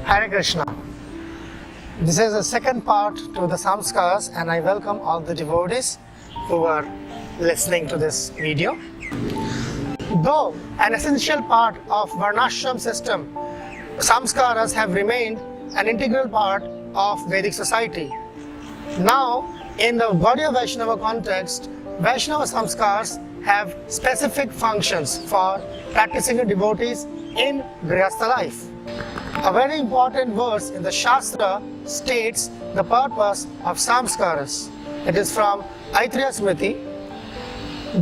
Hare Krishna. This is the second part to the Samskars, and I welcome all the devotees who are listening to this video. Though an essential part of Varnashram system, Samskaras have remained an integral part of Vedic society. Now, in the Gaudiya Vaishnava context, Vaishnava Samskars have specific functions for practicing the devotees in Grihastha life. A very important verse in the Shastra states the purpose of Samskaras. It is from Aitreya Smriti.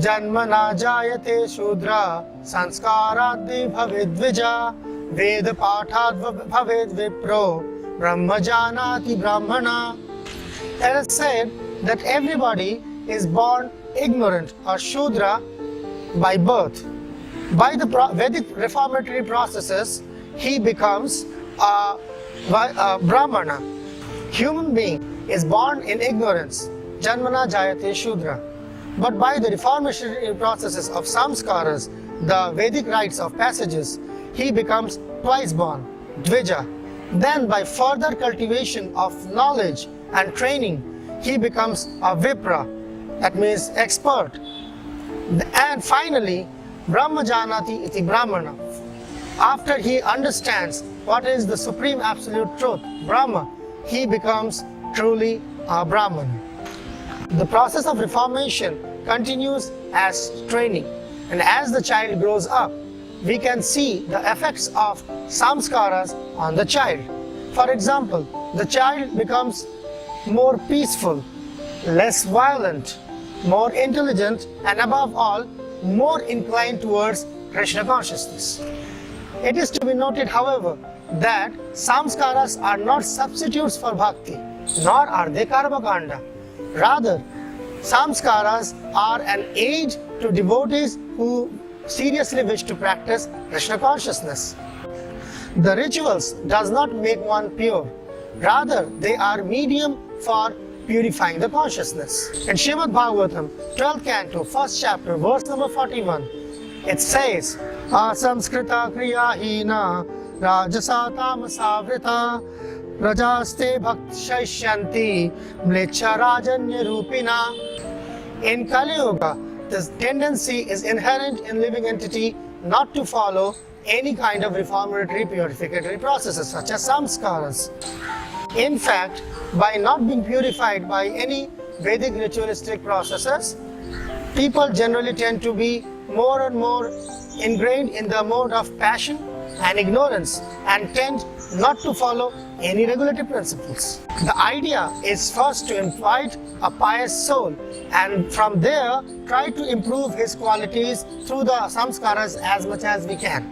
Janmana jayate shudra sanskaradhi bhavedvija veda patad bhaved vipro brahma janati brahmana. It is said that everybody is born ignorant or shudra by birth. By the Vedic reformatory processes, he becomes a brahmana. Human being is born in ignorance, janmana jayate shudra. But by the reformatory processes of samskaras, the Vedic rites of passages, he becomes twice born, dvija. Then by further cultivation of knowledge and training, he becomes a vipra, that means expert. And finally, brahma janati iti brahmana. After he understands what is the supreme absolute truth, Brahma, he becomes truly a Brahman. The process of reformation continues as training, and as the child grows up, we can see the effects of samskaras on the child. For example, the child becomes more peaceful, less violent, more intelligent, and above all, more inclined towards Krishna consciousness. It is to be noted, however, that samskaras are not substitutes for bhakti, nor are they karmakanda. Rather, samskaras are an aid to devotees who seriously wish to practice Krishna consciousness. The rituals does not make one pure. Rather, they are medium for purifying the consciousness. In Srimad Bhagavatam, 12th canto, 1st chapter, verse number 41, it says, Asamskrita kriyahina rajasa tamasavrita rajaste bhakshaishyanti mlecha rajanya rupina. In Kali Yuga, this tendency is inherent in living entity not to follow any kind of reformatory purificatory processes such as samskaras. In fact, by not being purified by any Vedic ritualistic processes, people generally tend to be more and more ingrained in the mode of passion and ignorance and tend not to follow any regulative principles. The idea is first to invite a pious soul and from there try to improve his qualities through the samskaras as much as we can.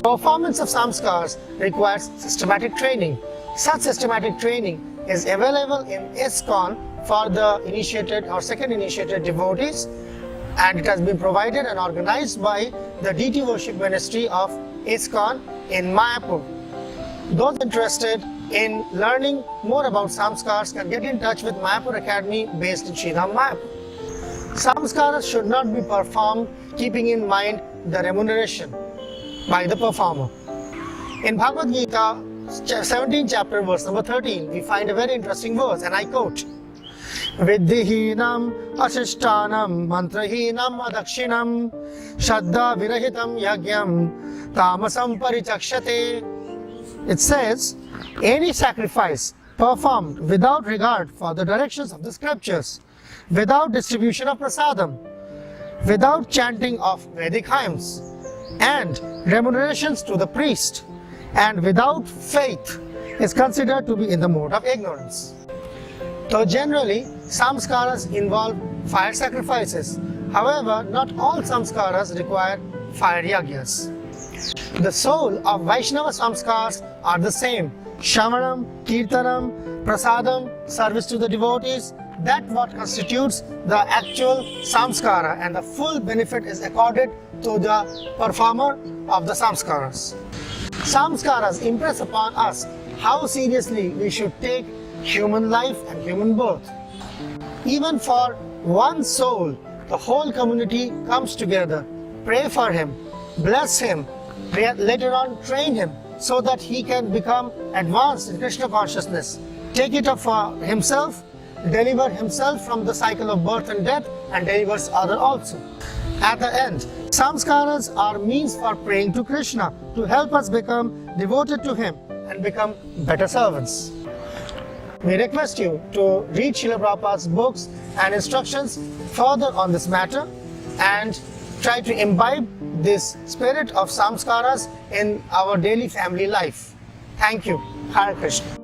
Performance of samskars requires systematic training. Such systematic training is available in ISKCON for the initiated or second initiated devotees, and it has been provided and organized by the deity worship ministry of ISKCON in Mayapur. Those interested in learning more about samskars can get in touch with Mayapur Academy based in Sridham, Mayapur. Samskaras should not be performed keeping in mind the remuneration by the performer. In Bhagavad Gita, 17th chapter, verse number 13, we find a very interesting verse, and I quote, Viddihinam asishtanam mantrahinam adakshinam shraddha virahitam yagyam tamasam parichakshate. It says, any sacrifice performed without regard for the directions of the scriptures, without distribution of prasadam, without chanting of Vedic hymns, and remunerations to the priest, and without faith is considered to be in the mode of ignorance. Though generally, samskaras involve fire sacrifices. However, not all samskaras require fire yagyas. The soul of Vaishnava samskars are the same. Shravanam, Kirtanam, Prasadam, service to the devotees, that what constitutes the actual samskara, and the full benefit is accorded to the performer of the samskaras. Samskaras impress upon us how seriously we should take human life and human birth. Even for one soul, the whole community comes together, pray for him, bless him, later on train him, so that he can become advanced in Krishna consciousness, take it up for himself, deliver himself from the cycle of birth and death, and delivers others also. At the end, samskaras are means for praying to Krishna to help us become devoted to him and become better servants. We request you to read Srila Prabhupada's books and instructions further on this matter and try to imbibe this spirit of samskaras in our daily family life. Thank you. Hare Krishna.